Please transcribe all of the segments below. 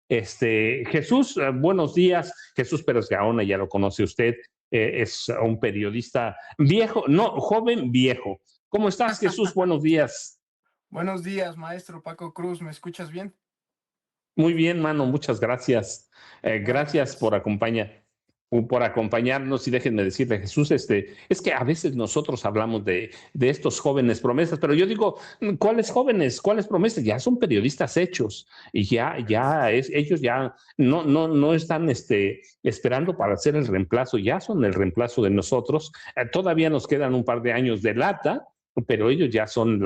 Jesús, buenos días. Jesús Pérez Gaona, ya lo conoce usted, es un periodista viejo, no, joven viejo. ¿Cómo estás, Jesús? Buenos días. Buenos días, maestro Paco Cruz, ¿me escuchas bien? Muy bien, mano, muchas gracias. Gracias Gracias. por acompañarnos y déjenme decirle, Jesús, es que a veces nosotros hablamos de estos jóvenes promesas, pero yo digo, ¿cuáles jóvenes? ¿Cuáles promesas? Ya son periodistas hechos y ellos ya no están esperando para hacer el reemplazo, ya son el reemplazo de nosotros. Todavía nos quedan un par de años de lata, pero ellos ya son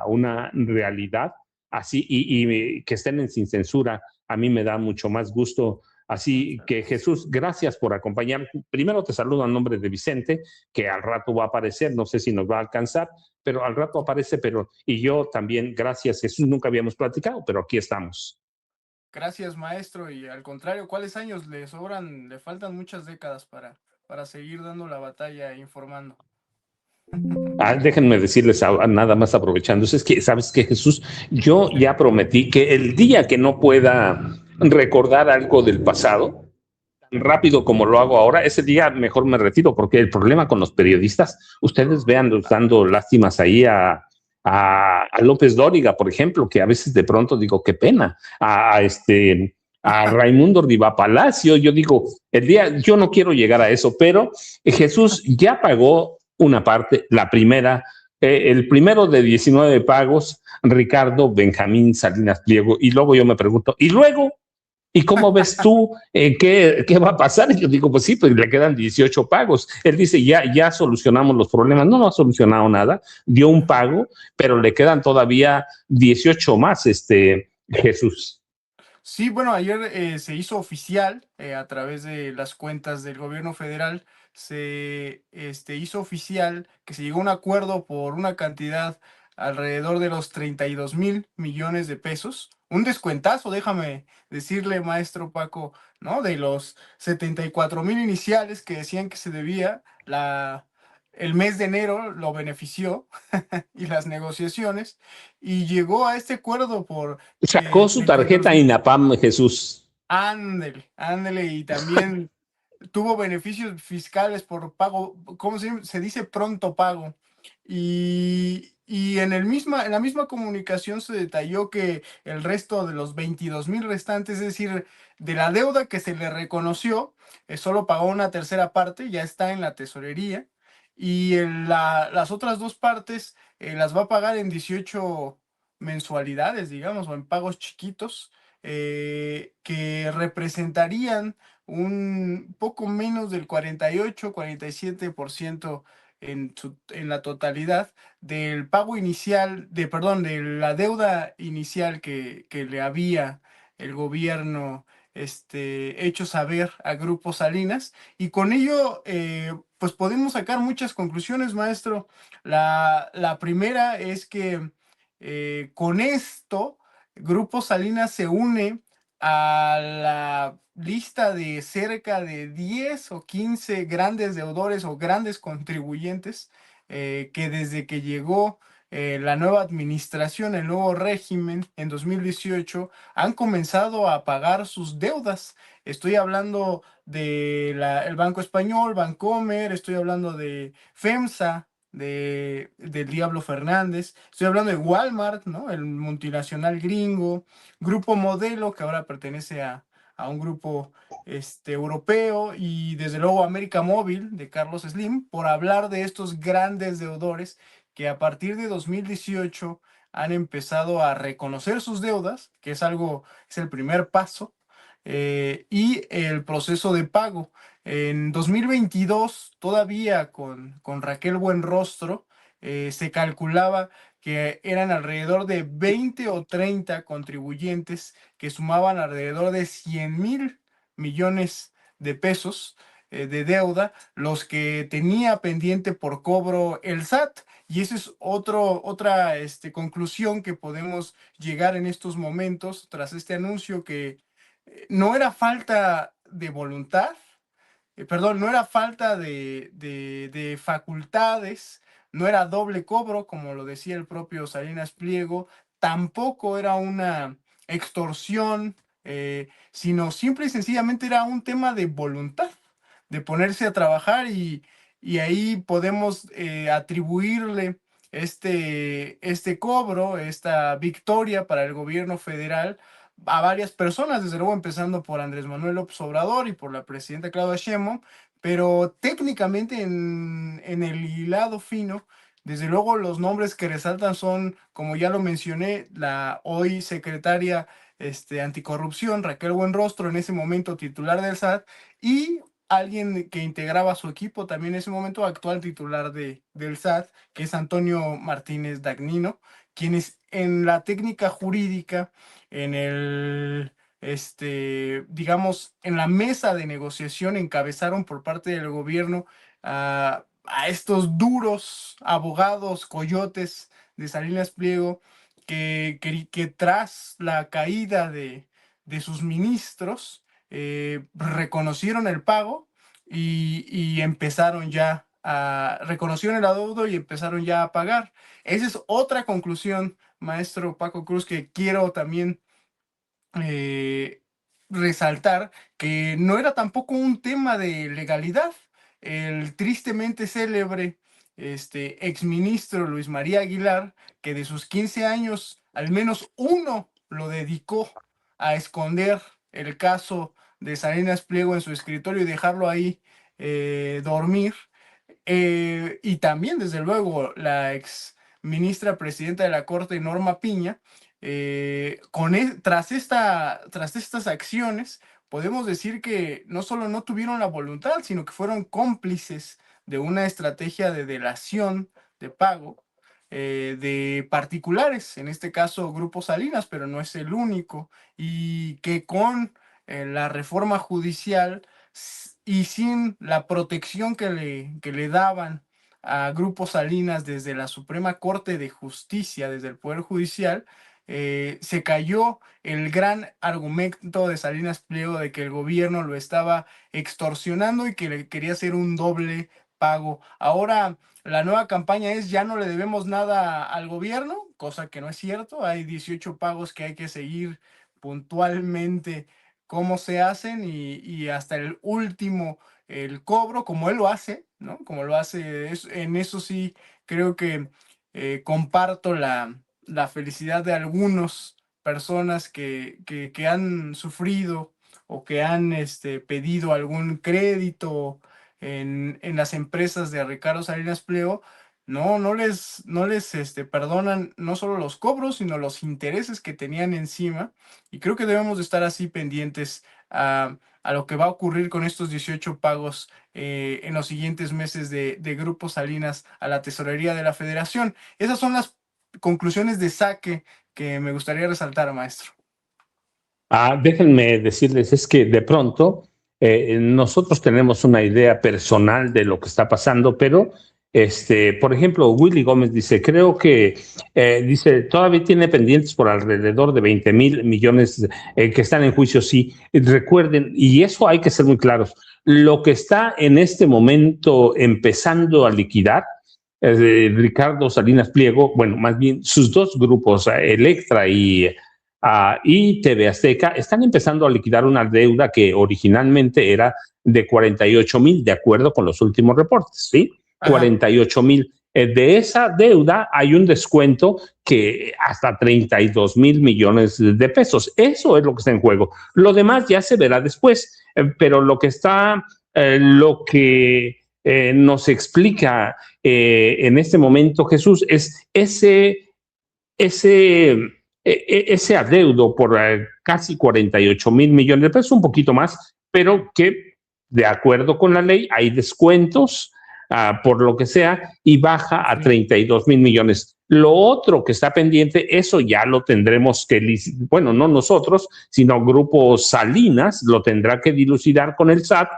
una realidad así y que estén en sin censura, a mí me da mucho más gusto. Así Muchas que gracias. Jesús, gracias por acompañarme. Primero te saludo a nombre de Vicente, que al rato va a aparecer, no sé si nos va a alcanzar, pero al rato aparece, y yo también, gracias Jesús, nunca habíamos platicado, pero aquí estamos. Gracias, maestro, y al contrario, ¿cuáles años le sobran? Le faltan muchas décadas para seguir dando la batalla e informando. Déjenme decirles nada más aprovechando, es que, ¿sabes qué, Jesús? Yo Sí. ya prometí que el día que no pueda recordar algo del pasado, rápido como lo hago ahora, ese día mejor me retiro, porque el problema con los periodistas, ustedes vean dando lástimas ahí a López Dóriga, por ejemplo, que a veces de pronto digo, qué pena, a Raimundo Riva Palacio, yo digo, yo no quiero llegar a eso, pero Jesús ya pagó una parte, la primera, el primero de 19 pagos, Ricardo Benjamín Salinas Pliego, y luego yo me pregunto, ¿y luego? ¿Y cómo ves tú qué va a pasar? Y yo digo, pues sí, pues le quedan 18 pagos. Él dice, ya solucionamos los problemas. No ha solucionado nada, dio un pago, pero le quedan todavía 18 más, Jesús. Sí, bueno, ayer se hizo oficial a través de las cuentas del gobierno federal, se hizo oficial que se llegó a un acuerdo por una cantidad alrededor de los 32,000 millones de pesos. Un descuentazo, déjame decirle, maestro Paco, ¿no? De los 74,000 iniciales que decían que se debía, el mes de enero lo benefició y las negociaciones, y llegó a este acuerdo por Sacó su 32. tarjeta INAPAM, Jesús. Ándele, ándele, y también tuvo beneficios fiscales por pago, ¿cómo se dice? Pronto pago. Y en la misma comunicación se detalló que el resto de los 22,000 restantes, es decir, de la deuda que se le reconoció, solo pagó una tercera parte, ya está en la tesorería, y las otras dos partes las va a pagar en 18 mensualidades, digamos, o en pagos chiquitos, que representarían un poco menos del 48-47% en la totalidad del pago inicial, perdón, de la deuda inicial que le había el gobierno hecho saber a Grupo Salinas. Y con ello, pues podemos sacar muchas conclusiones, maestro. La primera es que con esto Grupo Salinas se une a la lista de cerca de 10 o 15 grandes deudores o grandes contribuyentes que desde que llegó la nueva administración, el nuevo régimen en 2018, han comenzado a pagar sus deudas. Estoy hablando del Banco Español, Bancomer, estoy hablando de FEMSA, del Diablo Fernández, estoy hablando de Walmart, ¿no? El multinacional gringo, Grupo Modelo, que ahora pertenece a un grupo europeo, y desde luego América Móvil de Carlos Slim, por hablar de estos grandes deudores que a partir de 2018 han empezado a reconocer sus deudas, que es el primer paso, y el proceso de pago. En 2022, todavía con Raquel Buenrostro, se calculaba que eran alrededor de 20 o 30 contribuyentes que sumaban alrededor de 100,000 millones de pesos de deuda, los que tenía pendiente por cobro el SAT. Y esa es otra conclusión que podemos llegar en estos momentos tras este anuncio, que no era falta de voluntad, perdón, no era falta de facultades, no era doble cobro, como lo decía el propio Salinas Pliego, tampoco era una extorsión sino simple y sencillamente era un tema de voluntad, de ponerse a trabajar y ahí podemos atribuirle este cobro, esta victoria para el gobierno federal a varias personas, desde luego empezando por Andrés Manuel López Obrador y por la presidenta Claudia Sheinbaum, pero técnicamente en el hilado fino, desde luego los nombres que resaltan son, como ya lo mencioné, la hoy secretaria anticorrupción, Raquel Buenrostro, en ese momento titular del SAT, y alguien que integraba su equipo también en ese momento, actual titular del SAT, que es Antonio Martínez Dagnino, quienes en la técnica jurídica, en el, digamos, en la mesa de negociación encabezaron por parte del gobierno a estos duros abogados coyotes de Salinas Pliego que tras la caída de sus ministros reconocieron el pago y empezaron ya reconocieron el adeudo y empezaron ya a pagar. Esa es otra conclusión, maestro Paco Cruz, que quiero también eh, resaltar, que no era tampoco un tema de legalidad. El tristemente célebre exministro Luis María Aguilar, que de sus 15 años, al menos uno lo dedicó a esconder el caso de Salinas Pliego en su escritorio y dejarlo ahí dormir. Y también, desde luego, la ex ministra presidenta de la Corte, Norma Piña, tras estas acciones, podemos decir que no solo no tuvieron la voluntad, sino que fueron cómplices de una estrategia de delación de pago de particulares, en este caso Grupo Salinas, pero no es el único, y que con la reforma judicial y sin la protección que le daban a Grupo Salinas desde la Suprema Corte de Justicia, desde el Poder Judicial, se cayó el gran argumento de Salinas Pliego de que el gobierno lo estaba extorsionando y que le quería hacer un doble pago. Ahora la nueva campaña es: ya no le debemos nada al gobierno, cosa que no es cierto. Hay 18 pagos que hay que seguir puntualmente cómo se hacen y hasta el último, el cobro, como él lo hace, ¿no? Como lo hace, en eso sí creo que comparto la felicidad de algunas personas que han sufrido o que han pedido algún crédito en las empresas de Ricardo Salinas Pliego. No les perdonan no solo los cobros, sino los intereses que tenían encima. Y creo que debemos de estar así pendientes a lo que va a ocurrir con estos 18 pagos en los siguientes meses de Grupo Salinas a la tesorería de la Federación. Esas son las conclusiones de saque que me gustaría resaltar, maestro. Déjenme decirles, es que de pronto nosotros tenemos una idea personal de lo que está pasando, pero por ejemplo, Willy Gómez dice, creo que, dice, todavía tiene pendientes por alrededor de 20,000 millones que están en juicio. Sí, recuerden, y eso hay que ser muy claros, lo que está en este momento empezando a liquidar Ricardo Salinas Pliego, bueno, más bien sus dos grupos, Electra y TV Azteca, están empezando a liquidar una deuda que originalmente era de 48,000, de acuerdo con los últimos reportes, ¿sí? 48,000. De esa deuda hay un descuento que hasta 32,000 millones de pesos. Eso es lo que está en juego. Lo demás ya se verá después, pero lo que está, lo que nos explica en este momento Jesús es ese adeudo por casi 48,000 millones de pesos, un poquito más, pero que de acuerdo con la ley hay descuentos por lo que sea y baja a 32,000 millones. Lo otro que está pendiente, eso ya lo tendremos que, bueno, no nosotros, sino Grupo Salinas lo tendrá que dilucidar con el SAT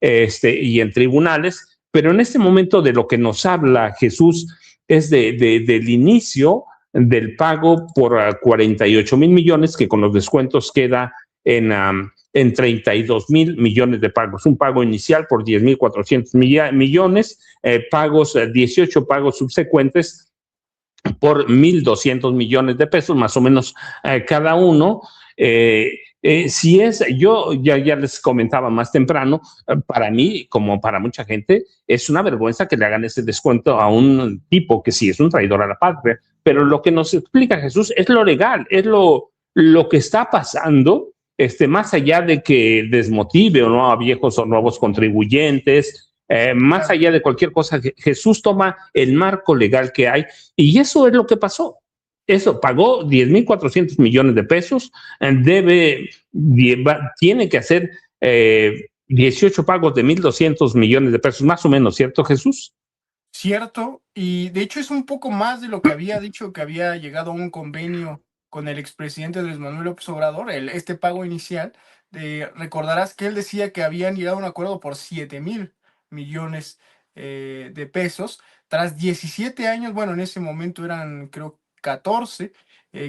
y en tribunales, pero en este momento de lo que nos habla Jesús es del inicio del pago por 48,000 millones, que con los descuentos queda en 32,000 millones de pagos. Un pago inicial por 10,400 millones, 18 pagos subsecuentes por 1,200 millones de pesos, más o menos cada uno. Yo ya les comentaba más temprano, para mí, como para mucha gente, es una vergüenza que le hagan ese descuento a un tipo que sí es un traidor a la patria, pero lo que nos explica Jesús es lo legal, es lo que está pasando, más allá de que desmotive o no a viejos o nuevos contribuyentes, más allá de cualquier cosa, Jesús toma el marco legal que hay y eso es lo que pasó. Eso, pagó 10,400 millones de pesos, tiene que hacer 18 pagos de 1,200 millones de pesos, más o menos, ¿cierto, Jesús? Cierto, y de hecho es un poco más de lo que había dicho, que había llegado a un convenio con el expresidente Andrés Manuel López Obrador, este pago inicial. Recordarás que él decía que habían llegado a un acuerdo por 7,000 millones de pesos, tras 17 años, bueno, en ese momento eran creo 14,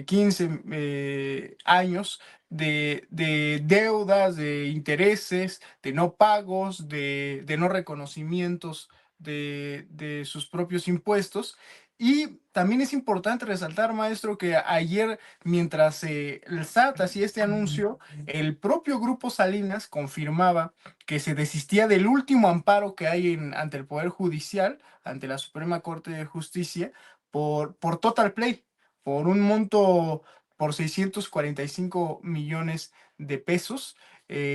15 años de deudas, de intereses, de no pagos, de no reconocimientos de sus propios impuestos. Y también es importante resaltar, maestro, que ayer, mientras el SAT hacía este anuncio, el propio Grupo Salinas confirmaba que se desistía del último amparo que hay ante el Poder Judicial, ante la Suprema Corte de Justicia, por Total Play, por un monto por 645 millones de pesos,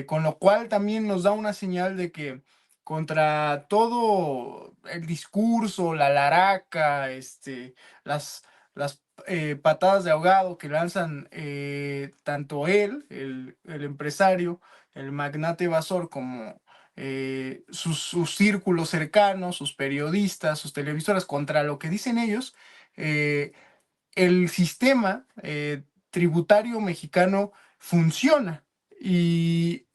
con lo cual también nos da una señal de que contra todo el discurso, la laraca, las patadas de ahogado que lanzan tanto él, el empresario, el magnate evasor, como sus círculos cercanos, sus periodistas, sus televisoras, contra lo que dicen ellos, el sistema tributario mexicano funciona y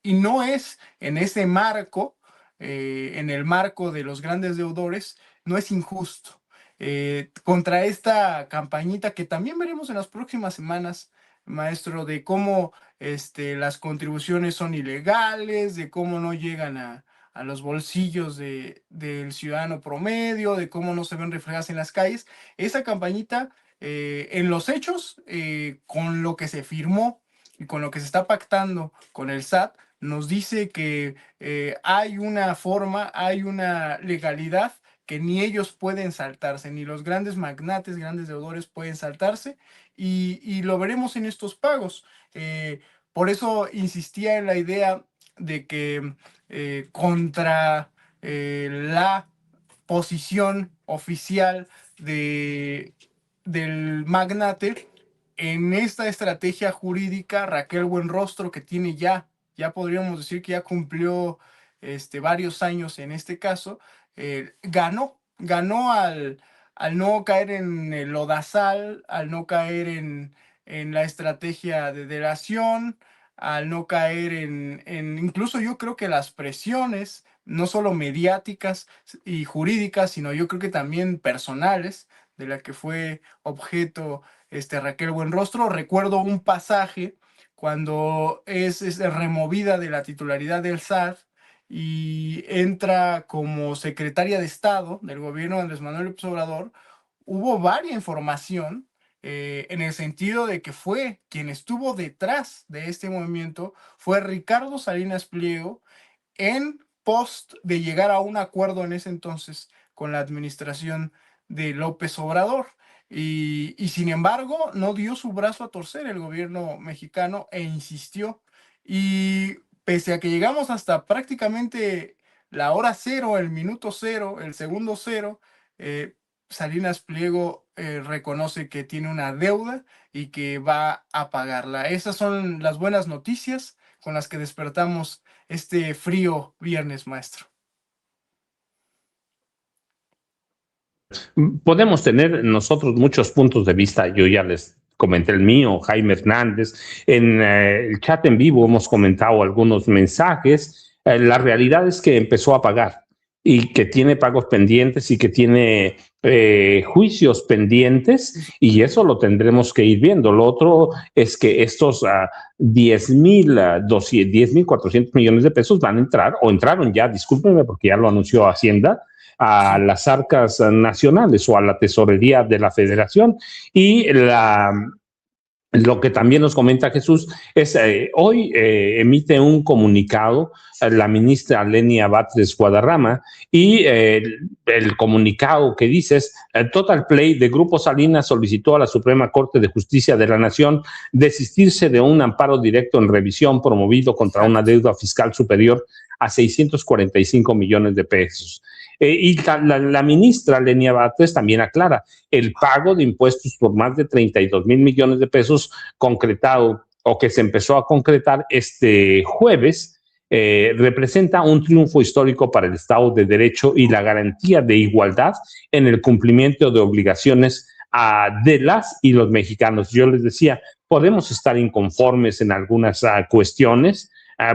no es en ese marco, en el marco de los grandes deudores, no es injusto. Contra esta campañita que también veremos en las próximas semanas, maestro, de cómo las contribuciones son ilegales, de cómo no llegan a los bolsillos del ciudadano promedio, de cómo no se ven reflejadas en las calles. Esa campañita, en los hechos, con lo que se firmó y con lo que se está pactando con el SAT, nos dice que hay una forma, hay una legalidad que ni ellos pueden saltarse, ni los grandes magnates, grandes deudores pueden saltarse, y lo veremos en estos pagos. Por eso insistía en la idea de que contra la posición oficial del magnate, en esta estrategia jurídica, Raquel Buenrostro, que tiene ya podríamos decir que ya cumplió varios años en este caso, ganó al no caer en el lodazal, al no caer en la estrategia de delación, al no caer incluso yo creo que las presiones, no solo mediáticas y jurídicas, sino yo creo que también personales, de la que fue objeto Raquel Buenrostro. Recuerdo un pasaje cuando es removida de la titularidad del SAT y entra como secretaria de Estado del gobierno de Andrés Manuel López Obrador. Hubo varia información en el sentido de que fue quien estuvo detrás de este movimiento, fue Ricardo Salinas Pliego, en post de llegar a un acuerdo en ese entonces con la administración de López Obrador. Y sin embargo, no dio su brazo a torcer el gobierno mexicano e insistió. Y pese a que llegamos hasta prácticamente la hora cero, el minuto cero, el segundo cero, Salinas Pliego reconoce que tiene una deuda y que va a pagarla. Esas son las buenas noticias con las que despertamos este frío viernes, maestro. Podemos tener nosotros muchos puntos de vista, yo ya les comenté el mío, Jaime Hernández, en el chat en vivo hemos comentado algunos mensajes, la realidad es que empezó a pagar y que tiene pagos pendientes y que tiene juicios pendientes y eso lo tendremos que ir viendo. Lo otro es que estos 10,400 millones de pesos van a entrar o entraron ya, discúlpenme porque ya lo anunció Hacienda, a las arcas nacionales o a la tesorería de la Federación y Lo que también nos comenta Jesús es, hoy emite un comunicado la ministra Lenia Batres Guadarrama y el comunicado que dice es, Total Play de Grupo Salinas solicitó a la Suprema Corte de Justicia de la Nación desistirse de un amparo directo en revisión promovido contra una deuda fiscal superior a 645 millones de pesos. Y la ministra Lenia Batres también aclara, el pago de impuestos por más de 32 mil millones de pesos concretado o que se empezó a concretar este jueves, representa un triunfo histórico para el Estado de Derecho y la garantía de igualdad en el cumplimiento de obligaciones de las y los mexicanos. Yo les decía, podemos estar inconformes en algunas cuestiones,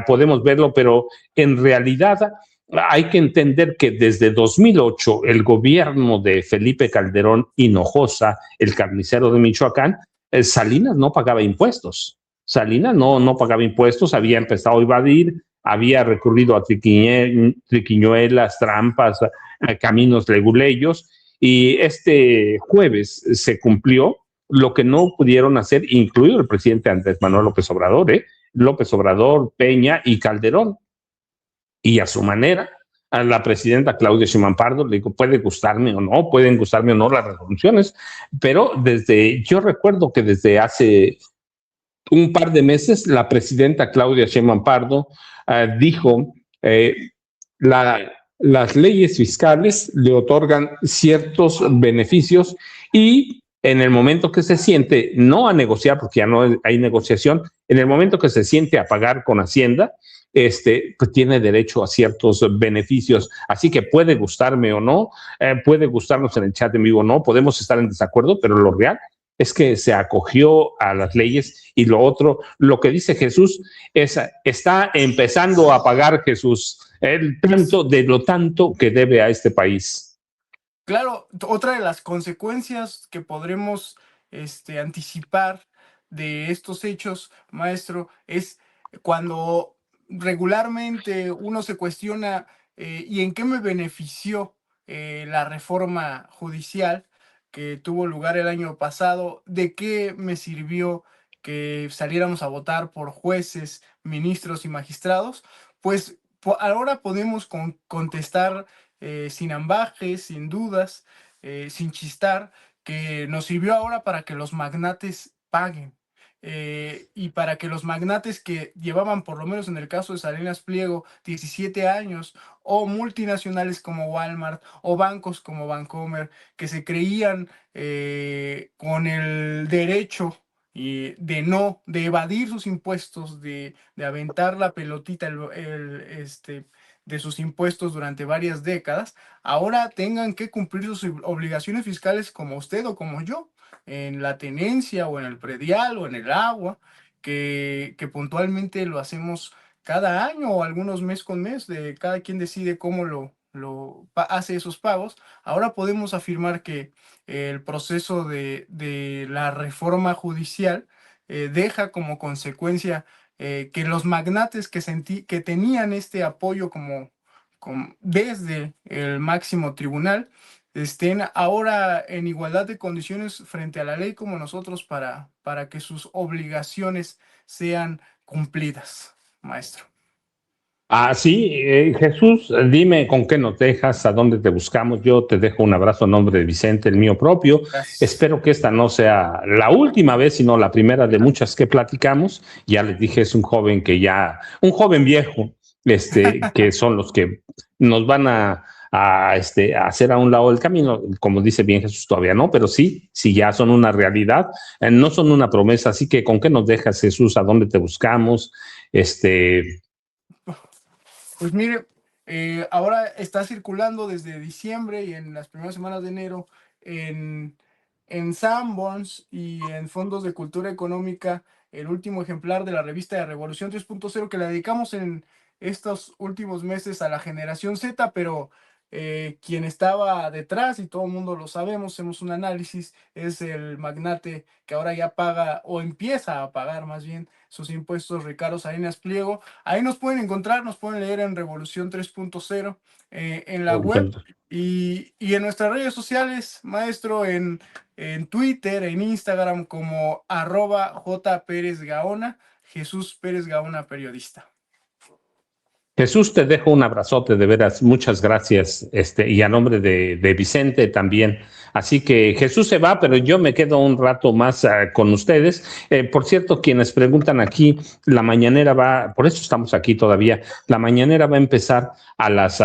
podemos verlo, pero en realidad hay que entender que desde 2008 el gobierno de Felipe Calderón Hinojosa, el carnicero de Michoacán, Salinas no pagaba impuestos. Salinas no pagaba impuestos, había empezado a evadir, había recurrido a triquiñuelas, trampas, caminos leguleyos, y este jueves se cumplió lo que no pudieron hacer, incluido el presidente Andrés Manuel López Obrador, López Obrador, Peña y Calderón, y a su manera. A la presidenta Claudia Sheinbaum Pardo le digo, puede gustarme o no, pueden gustarme o no las resoluciones, pero yo recuerdo que desde hace un par de meses la presidenta Claudia Sheinbaum Pardo dijo, eh, la, las leyes fiscales le otorgan ciertos beneficios y en el momento que se siente, no a negociar, porque ya no hay negociación, en el momento que se siente a pagar con Hacienda, pues tiene derecho a ciertos beneficios. Así que puede gustarme o no, puede gustarnos en el chat en vivo o no, podemos estar en desacuerdo, pero lo real es que se acogió a las leyes y lo otro, lo que dice Jesús, es, está empezando a pagar Jesús el tanto de lo tanto que debe a este país. Claro, otra de las consecuencias que podremos anticipar de estos hechos, maestro, es cuando regularmente uno se cuestiona ¿y en qué me benefició la reforma judicial que tuvo lugar el año pasado? ¿De qué me sirvió que saliéramos a votar por jueces, ministros y magistrados? Pues ahora podemos contestar sin ambajes, sin dudas, sin chistar, que nos sirvió ahora para que los magnates paguen. Y para que los magnates que llevaban, por lo menos en el caso de Salinas Pliego, 17 años, o multinacionales como Walmart, o bancos como Bancomer, que se creían con el derecho de evadir sus impuestos, de aventar la pelotita, de sus impuestos durante varias décadas, ahora tengan que cumplir sus obligaciones fiscales como usted o como yo, en la tenencia o en el predial o en el agua, que puntualmente lo hacemos cada año o algunos mes con mes, de cada quien decide cómo hace esos pagos. Ahora podemos afirmar que el proceso de la reforma judicial deja como consecuencia que los magnates que tenían este apoyo desde el máximo tribunal estén ahora en igualdad de condiciones frente a la ley como nosotros para que sus obligaciones sean cumplidas, maestro. Sí, Jesús, dime con qué nos dejas, a dónde te buscamos. Yo te dejo un abrazo en nombre de Vicente, el mío propio. Gracias. Espero que esta no sea la última vez, sino la primera de muchas que platicamos. Ya les dije, es un joven un joven viejo, que son los que nos van a hacer a un lado del camino. Como dice bien Jesús, todavía no, pero sí ya son una realidad, no son una promesa. Así que, ¿con qué nos dejas, Jesús? ¿A dónde te buscamos? Pues mire, ahora está circulando desde diciembre y en las primeras semanas de enero en Sanborns y en Fondos de Cultura Económica el último ejemplar de la revista de Revolución 3.0 que la dedicamos en estos últimos meses a la generación Z, pero quien estaba detrás, y todo el mundo lo sabemos, hacemos un análisis, es el magnate que ahora ya paga o empieza a pagar más bien sus impuestos, Ricardo Salinas Pliego. Ahí nos pueden encontrar, nos pueden leer en Revolución 3.0 en la web y en nuestras redes sociales, maestro, en Twitter, en Instagram como @jperezgaona, Jesús Pérez Gaona, periodista. Jesús, te dejo un abrazote, de veras, muchas gracias, y a nombre de Vicente también. Así que Jesús se va, pero yo me quedo un rato más con ustedes. Por cierto, quienes preguntan aquí, la mañanera va, por eso estamos aquí todavía, la mañanera va a empezar a las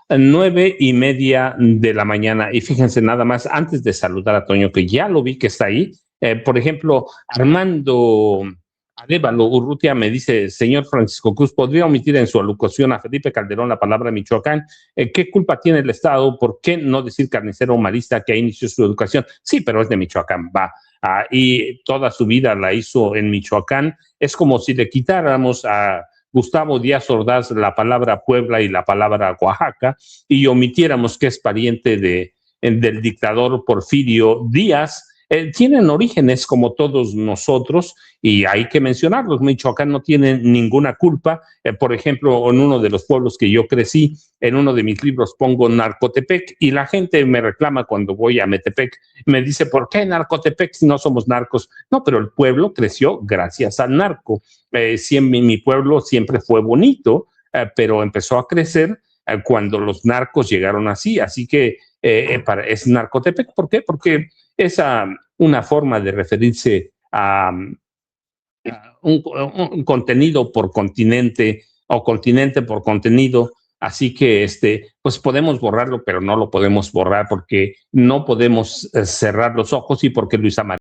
9:30 de la mañana. Y fíjense nada más, antes de saludar a Toño, que ya lo vi que está ahí, por ejemplo, Armando Arévalo Urrutia me dice: señor Francisco Cruz, ¿podría omitir en su alocución a Felipe Calderón la palabra Michoacán? ¿Qué culpa tiene el Estado? ¿Por qué no decir carnicero o marista, que ahí inició su educación? Sí, pero es de Michoacán, va. Y toda su vida la hizo en Michoacán. Es como si le quitáramos a Gustavo Díaz Ordaz la palabra Puebla y la palabra Oaxaca y omitiéramos que es pariente del dictador Porfirio Díaz. Tienen orígenes como todos nosotros y hay que mencionarlos. Michoacán no tiene ninguna culpa. Por ejemplo, en uno de los pueblos que yo crecí, en uno de mis libros pongo Narcotepec y la gente me reclama cuando voy a Metepec. Me dice: ¿por qué Narcotepec si no somos narcos? No, pero el pueblo creció gracias al narco. Mi pueblo siempre fue bonito, pero empezó a crecer cuando los narcos llegaron así. Así que es Narcotepec. ¿Por qué? Porque es una forma de referirse a un contenido por continente o continente por contenido. Así que pues podemos borrarlo, pero no lo podemos borrar porque no podemos cerrar los ojos y porque Luisa María